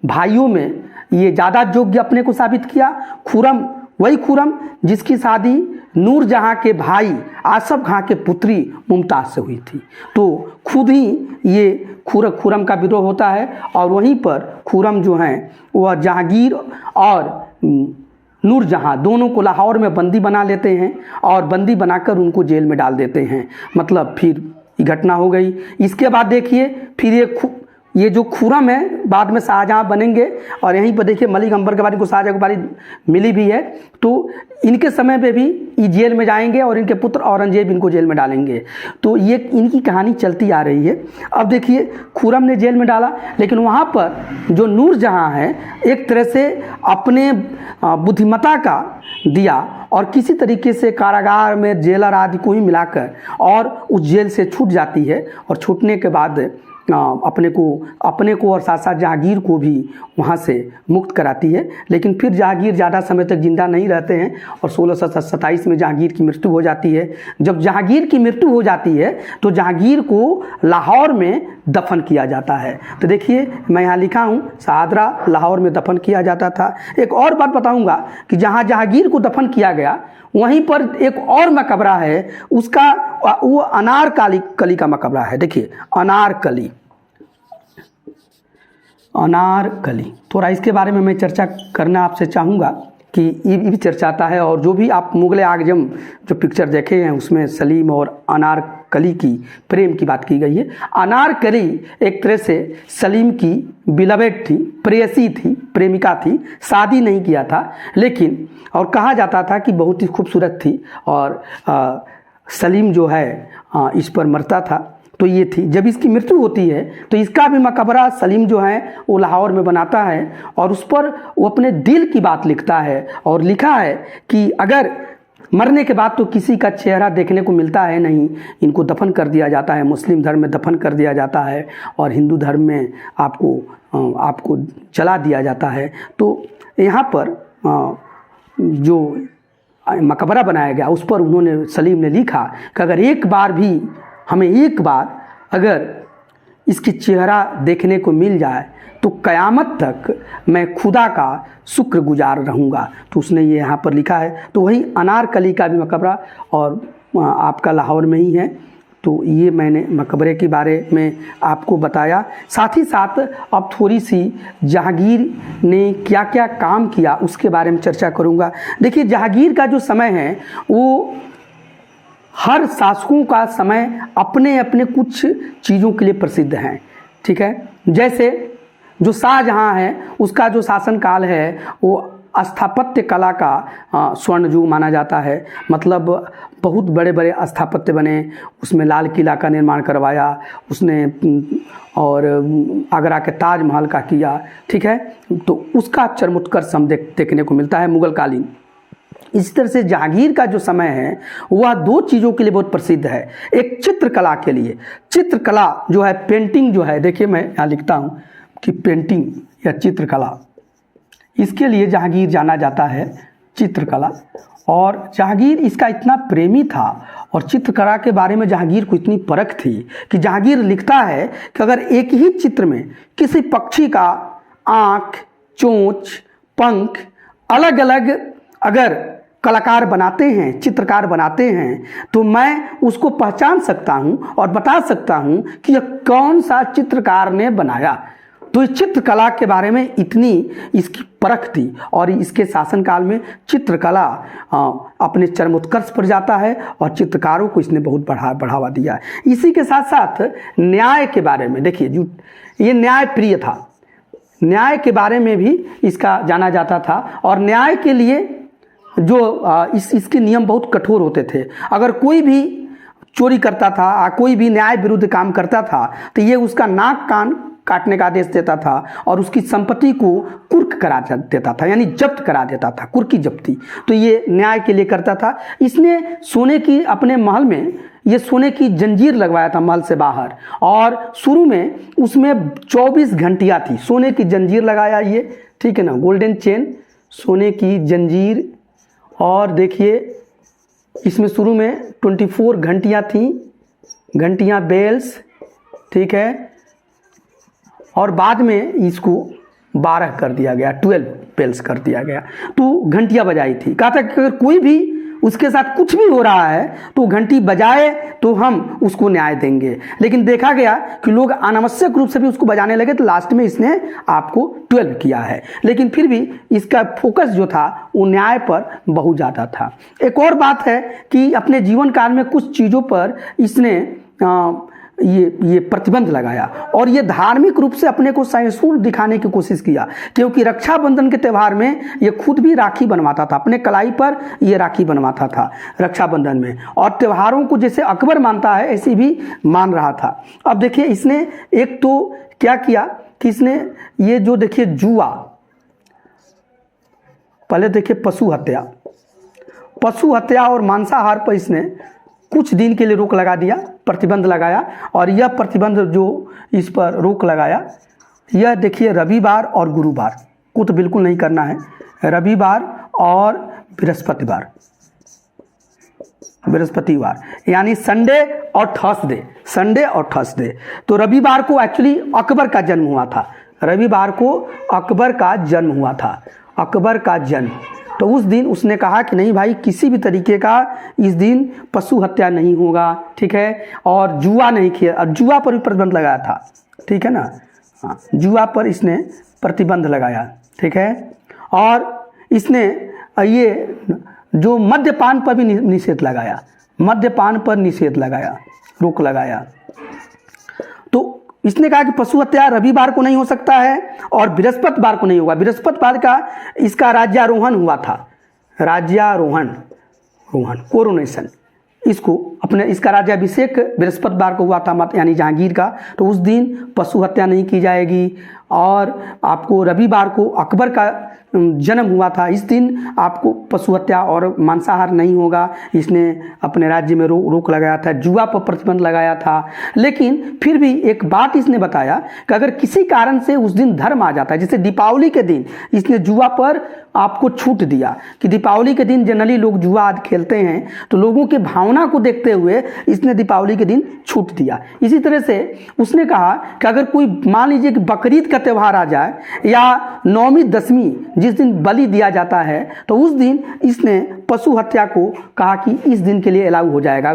भाइयों में ये ज़्यादा योग्य अपने को साबित किया। खुरम वही खुरम जिसकी शादी नूरजहां के भाई आसफ खां के पुत्री मुमताज़ से हुई थी। तो खुद ही ये खुरम का विद्रोह होता है और वहीं पर खुरम जो हैं वह जहांगीर और नूरजहां दोनों को लाहौर में बंदी बना लेते हैं और बंदी बनाकर उनको जेल में डाल देते हैं। मतलब फिर ये घटना हो गई। इसके बाद देखिए फिर ये जो खुरम है बाद में शाहजहां बनेंगे और यहीं पर देखिए मलिक अंबर के बारे को शाहजहां के बारे मिली भी है। तो इनके समय पे भी ये जेल में जाएंगे और इनके पुत्र औरंगजेब इनको जेल में डालेंगे। तो ये इनकी कहानी चलती आ रही है। अब देखिए खुरम ने जेल में डाला, लेकिन वहाँ पर जो नूरजहां है एक तरह से अपने बुद्धिमत्ता का दिया और किसी तरीके से कारागार में जेलर आदि को ही मिलाकर और उस जेल से छूट जाती है और छूटने के बाद अपने को और साथ साथ जहांगीर को भी वहाँ से मुक्त कराती है। लेकिन फिर जहांगीर ज़्यादा समय तक जिंदा नहीं रहते हैं और 1627 में जहांगीर की मृत्यु हो जाती है। जब जहांगीर की मृत्यु हो जाती है तो जहांगीर को लाहौर में दफन किया जाता है। तो देखिए मैं यहाँ लिखा हूँ शाहदरा लाहौर में दफन किया जाता था। एक और बात बताऊँगा कि जहाँ जहांगीर को दफन किया गया वहीं पर एक और मकबरा है, उसका वो अनारकली का मकबरा है। देखिए अनारकली थोड़ा इसके बारे में मैं चर्चा करना आपसे चाहूँगा कि ये भी चर्चाता है। और जो भी आप मुगल आजम जो पिक्चर देखे हैं उसमें सलीम और अनारकली की प्रेम की बात की गई है। अनारकली एक तरह से सलीम की बिलवेड थी, प्रेयसी थी, प्रेमिका थी, शादी नहीं किया था लेकिन और कहा जाता था कि बहुत ही खूबसूरत थी और सलीम जो है इस पर मरता था। तो ये थी। जब इसकी मृत्यु होती है तो इसका भी मकबरा सलीम जो है वो लाहौर में बनाता है और उस पर वो अपने दिल की बात लिखता है और लिखा है कि अगर मरने के बाद तो किसी का चेहरा देखने को मिलता है नहीं, इनको दफन कर दिया जाता है, मुस्लिम धर्म में दफन कर दिया जाता है और हिंदू धर्म में आपको जला दिया जाता है। तो यहाँ पर जो मकबरा बनाया गया उस पर उन्होंने सलीम ने लिखा कि अगर एक बार भी हमें एक बार अगर इसकी चेहरा देखने को मिल जाए तो क़यामत तक मैं खुदा का शुक्रगुजार रहूँगा। तो उसने ये यहाँ पर लिखा है। तो वही अनारकली का भी मकबरा और आपका लाहौर में ही है। तो ये मैंने मकबरे के बारे में आपको बताया। साथ ही साथ अब थोड़ी सी जहांगीर ने क्या क्या काम किया उसके बारे में चर्चा करूँगा। देखिए जहांगीर का जो समय है वो हर शासकों का समय अपने अपने कुछ चीज़ों के लिए प्रसिद्ध हैं, ठीक है। जैसे जो शाहजहां है उसका जो शासनकाल है वो स्थापत्य कला का स्वर्ण युग माना जाता है। मतलब बहुत बड़े बड़े स्थापत्य बने, उसमें लाल किला का निर्माण करवाया उसने और आगरा के ताजमहल का किया, ठीक है। तो उसका चरमोत्कर्ष हम देखने को मिलता है मुगल कालीन। इसी तरह से जहांगीर का जो समय है वह दो चीज़ों के लिए बहुत प्रसिद्ध है। एक चित्रकला के लिए, चित्रकला जो है पेंटिंग जो है, देखिए मैं यहाँ लिखता हूँ कि पेंटिंग या चित्रकला, इसके लिए जहांगीर जाना जाता है, चित्रकला। और जहांगीर इसका इतना प्रेमी था और चित्रकला के बारे में जहांगीर को इतनी परख थी कि जहांगीर लिखता है कि अगर एक ही चित्र में किसी पक्षी का आँख, चोंच, पंख अलग अलग अगर कलाकार बनाते हैं, चित्रकार बनाते हैं तो मैं उसको पहचान सकता हूँ और बता सकता हूँ कि यह कौन सा चित्रकार ने बनाया। तो इस चित्रकला के बारे में इतनी इसकी परख थी और इसके शासनकाल में चित्रकला अपने चरमोत्कर्ष पर जाता है और चित्रकारों को इसने बहुत बढ़ावा दिया। इसी के साथ साथ न्याय के बारे में देखिए, जो ये न्याय प्रिय था, न्याय के बारे में भी इसका जाना जाता था। और न्याय के लिए जो इसके नियम बहुत कठोर होते थे। अगर कोई भी चोरी करता था, कोई भी न्याय विरुद्ध काम करता था तो ये उसका नाक कान काटने का आदेश देता था और उसकी संपत्ति को कुर्क करा देता था, यानी जब्त करा देता था, कुर्की जब्ती। तो ये न्याय के लिए करता था। इसने सोने की अपने महल में ये सोने की जंजीर लगवाया था महल से बाहर, और शुरू में उसमें 24 घंटियाँ थी, सोने की जंजीर लगाया ये, ठीक है ना, गोल्डन चेन, सोने की जंजीर, और देखिए इसमें शुरू में 24 घंटियाँ थीं, घंटियाँ बेल्स, ठीक है, और बाद में इसको 12 कर दिया गया, 12 बेल्स कर दिया गया। तो घंटियाँ बजाई थी, कहा था कि अगर कोई भी उसके साथ कुछ भी हो रहा है तो घंटी बजाए तो हम उसको न्याय देंगे। लेकिन देखा गया कि लोग अनावश्यक रूप से भी उसको बजाने लगे, तो लास्ट में इसने आपको 12 किया है। लेकिन फिर भी इसका फोकस जो था वो न्याय पर बहुत ज़्यादा था। एक और बात है कि अपने जीवन काल में कुछ चीज़ों पर इसने ये प्रतिबंध लगाया, और ये धार्मिक रूप से अपने को सहिष्णु दिखाने की कोशिश किया, क्योंकि रक्षाबंधन के त्यौहार में ये खुद भी राखी बनवाता था, अपने कलाई पर ये राखी बनवाता था रक्षाबंधन में, और त्योहारों को जैसे अकबर मानता है ऐसे भी मान रहा था। अब देखिए इसने एक तो क्या किया कि इसने ये जो देखिए जुआ, पहले देखिए पशु हत्या और मांसाहार पर इसने कुछ दिन के लिए रोक लगा दिया, प्रतिबंध लगाया। और यह प्रतिबंध जो इस पर रोक लगाया, यह देखिए रविवार और गुरुवार को तो बिल्कुल नहीं करना है, रविवार और बृहस्पतिवार यानी संडे और थर्सडे। तो रविवार को एक्चुअली अकबर का जन्म हुआ था, अकबर का जन्म। तो उस दिन उसने कहा कि नहीं भाई, किसी भी तरीके का इस दिन पशु हत्या नहीं होगा, ठीक है, और जुआ नहीं किया, और जुआ पर भी प्रतिबंध लगाया था, ठीक है ना, हाँ, जुआ पर इसने प्रतिबंध लगाया, ठीक है। और इसने ये जो मद्यपान पर भी निषेध लगाया, रोक लगाया। तो इसने कहा कि पशु हत्या रविवार को नहीं हो सकता है और बृहस्पतिवार को नहीं होगा। बृहस्पतिवार का इसका राज्यारोहण हुआ था, कोरोनेशन, इसका राज्याभिषेक बृहस्पतिवार को हुआ था, यानी जहांगीर का। तो उस दिन पशु हत्या नहीं की जाएगी। और आपको रविवार को अकबर का जन्म हुआ था, इस दिन आपको पशु हत्या और मांसाहार नहीं होगा। इसने अपने राज्य में रोक लगाया था, जुआ पर प्रतिबंध लगाया था। लेकिन फिर भी एक बात इसने बताया कि अगर किसी कारण से उस दिन धर्म आ जाता है, जैसे दीपावली के दिन इसने जुआ पर आपको छूट दिया कि दीपावली के दिन जनरली लोग जुआ आदि खेलते हैं, तो लोगों की भावना को देखते हुए इसने दीपावली के दिन छूट दिया। इसी तरह से उसने कहा कि अगर कोई मान लीजिए कि बकरीद का त्यौहार आ जाए या नौवीं दसवीं जिस दिन बलि दिया जाता है, तो उस दिन इसने पशु हत्या को कहा कि इस दिन के लिए अलाउ हो जाएगा।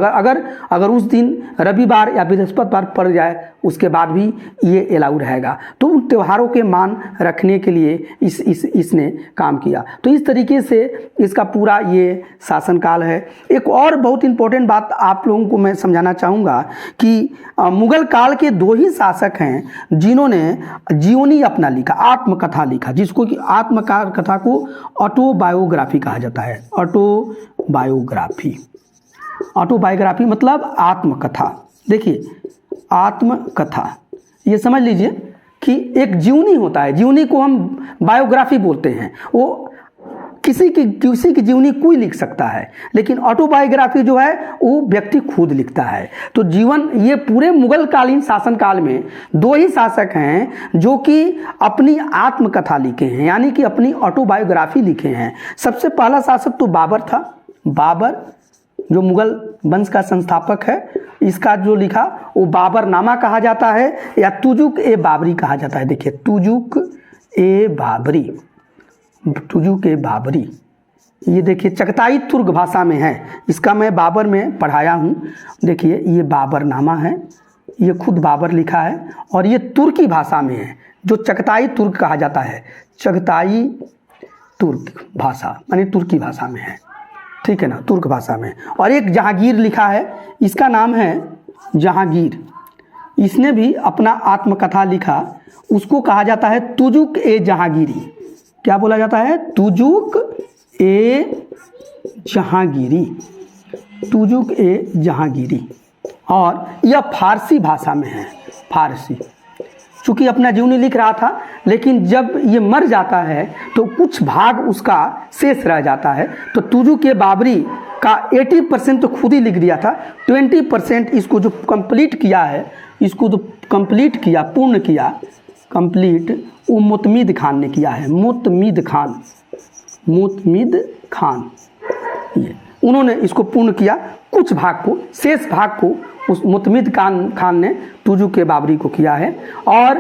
अगर उस दिन रविवार या बृहस्पतिवार पड़ जाए उसके बाद भी ये अलाउ रहेगा। तो उन त्योहारों के मान रखने के लिए इसने काम किया। तो इस तरीके से इसका पूरा ये शासनकाल है। एक और बहुत इंपॉर्टेंट बात आप लोगों को मैं समझाना चाहूँगा कि मुगल काल के 2 ही शासक हैं जिन्होंने जीवनी अपना लिखा, आत्मकथा लिखा, जिसको कि आत्मकथा को ऑटोबायोग्राफी कहा जाता है। ऑटोबायोग्राफी मतलब आत्मकथा। देखिए आत्मकथा ये समझ लीजिए कि एक जीवनी होता है, जीवनी को हम बायोग्राफी बोलते हैं। वो किसी की जीवनी कोई लिख सकता है, लेकिन ऑटोबायोग्राफी जो है वो व्यक्ति खुद लिखता है। तो जीवन, ये पूरे मुगल कालीन शासनकाल में 2 ही शासक हैं जो कि अपनी आत्मकथा लिखे हैं, यानी कि अपनी ऑटोबायोग्राफी लिखे हैं। सबसे पहला शासक तो बाबर था। बाबर जो मुगल वंश का संस्थापक है, इसका जो लिखा वो बाबरनामा कहा जाता है या तुजुक ए बाबरी कहा जाता है। देखिए तुजुक ए बाबरी, ये देखिए चगताई तुर्क भाषा में है। इसका मैं बाबर में पढ़ाया हूँ। देखिए ये बाबरनामा है, ये खुद बाबर लिखा है, और ये तुर्की भाषा में है, जो चगताई तुर्क कहा जाता है। चगताई तुर्क भाषा यानी तुर्की भाषा में है, ठीक है ना, तुर्क भाषा में। और एक जहांगीर लिखा है, इसका नाम है जहांगीर। इसने भी अपना आत्मकथा लिखा, उसको कहा जाता है तुजुक ए जहांगीरी। क्या बोला जाता है? तुजुक ए जहांगीरी। और यह फारसी भाषा में है, फारसी। चूँकि अपना जीवनी लिख रहा था, लेकिन जब ये मर जाता है तो कुछ भाग उसका शेष रह जाता है। तो तुजुक ए बाबरी का 80% तो खुद ही लिख दिया था, 20% इसको जो कंप्लीट किया है, पूर्ण किया, कंप्लीट वो मुतमिद खान ने किया है। मुतमिद खान ये उन्होंने इसको पूर्ण किया। कुछ भाग को, शेष भाग को उस मुतमिद खान ने तुजु के बाबरी को किया है। और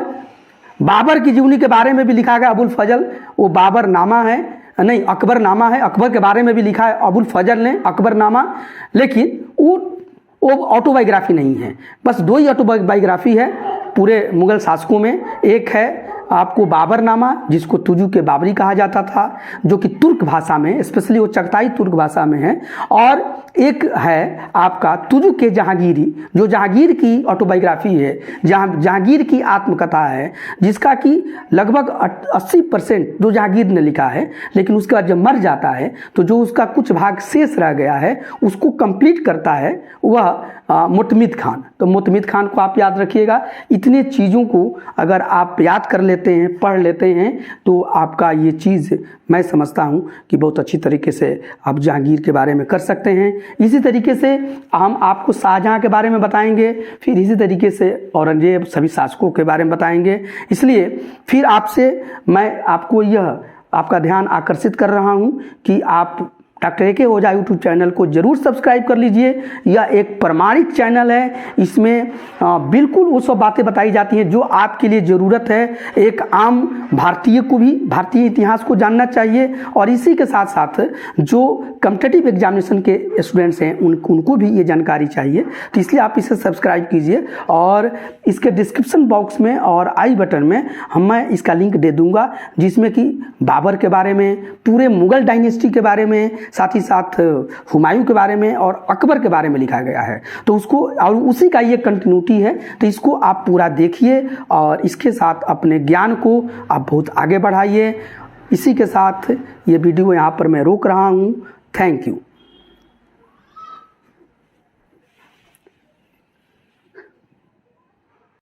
बाबर की जीवनी के बारे में भी लिखा गया अबुल फजल, वो बाबर नामा है, नहीं अकबर नामा है। अकबर के बारे में भी लिखा है अबुल फजल ने अकबर नामा, लेकिन वो ऑटोबायोग्राफी नहीं है। बस 2 ही ऑटोबायोग्राफी है पूरे मुगल शासकों में। एक है आपको बाबरनामा, जिसको तुजु के बाबरी कहा जाता था, जो कि तुर्क भाषा में, स्पेशली वो चगताई तुर्क भाषा में है। और एक है आपका तुजु के जहांगीरी, जो जहांगीर की ऑटोबायोग्राफी है, जहांगीर की आत्मकथा है, जिसका कि लगभग 80% जो जहांगीर ने लिखा है। लेकिन उसके बाद जब मर जाता है तो जो उसका कुछ भाग शेष रह गया है उसको कंप्लीट करता है वह मुतमिद खान। तो मुतमिद खान को आप याद रखिएगा। इतने चीज़ों को अगर आप याद कर लेते हैं, पढ़ लेते हैं, तो आपका ये चीज़ मैं समझता हूँ कि बहुत अच्छी तरीके से आप जहांगीर के बारे में कर सकते हैं। इसी तरीके से हम आपको शाहजहाँ के बारे में बताएंगे, फिर इसी तरीके से औरंगजेब, सभी शासकों के बारे में बताएंगे। इसलिए फिर आपसे मैं आपको यह आपका ध्यान आकर्षित कर रहा हूँ कि आप डॉक्टर ए के ओझा यूट्यूब चैनल को जरूर सब्सक्राइब कर लीजिए। यह एक प्रमाणित चैनल है। इसमें बिल्कुल वो सब बातें बताई जाती हैं जो आपके लिए ज़रूरत है। एक आम भारतीय को भी भारतीय इतिहास को जानना चाहिए, और इसी के साथ साथ जो कॉम्पिटिटिव एग्जामिनेशन के स्टूडेंट्स हैं उनको भी ये जानकारी चाहिए। तो इसलिए आप इसे सब्सक्राइब कीजिए, और इसके डिस्क्रिप्शन बॉक्स में और आई बटन में मैं इसका लिंक दे दूँगा, जिसमें कि बाबर के बारे में, पूरे मुगल डायनेस्टी के बारे में, साथ ही साथ हुमायूं के बारे में और अकबर के बारे में लिखा गया है। तो उसको, और उसी का ये कंटिन्यूटी है। तो इसको आप पूरा देखिए और इसके साथ अपने ज्ञान को आप बहुत आगे बढ़ाइए। इसी के साथ ये वीडियो यहाँ पर मैं रोक रहा हूँ। Thank you.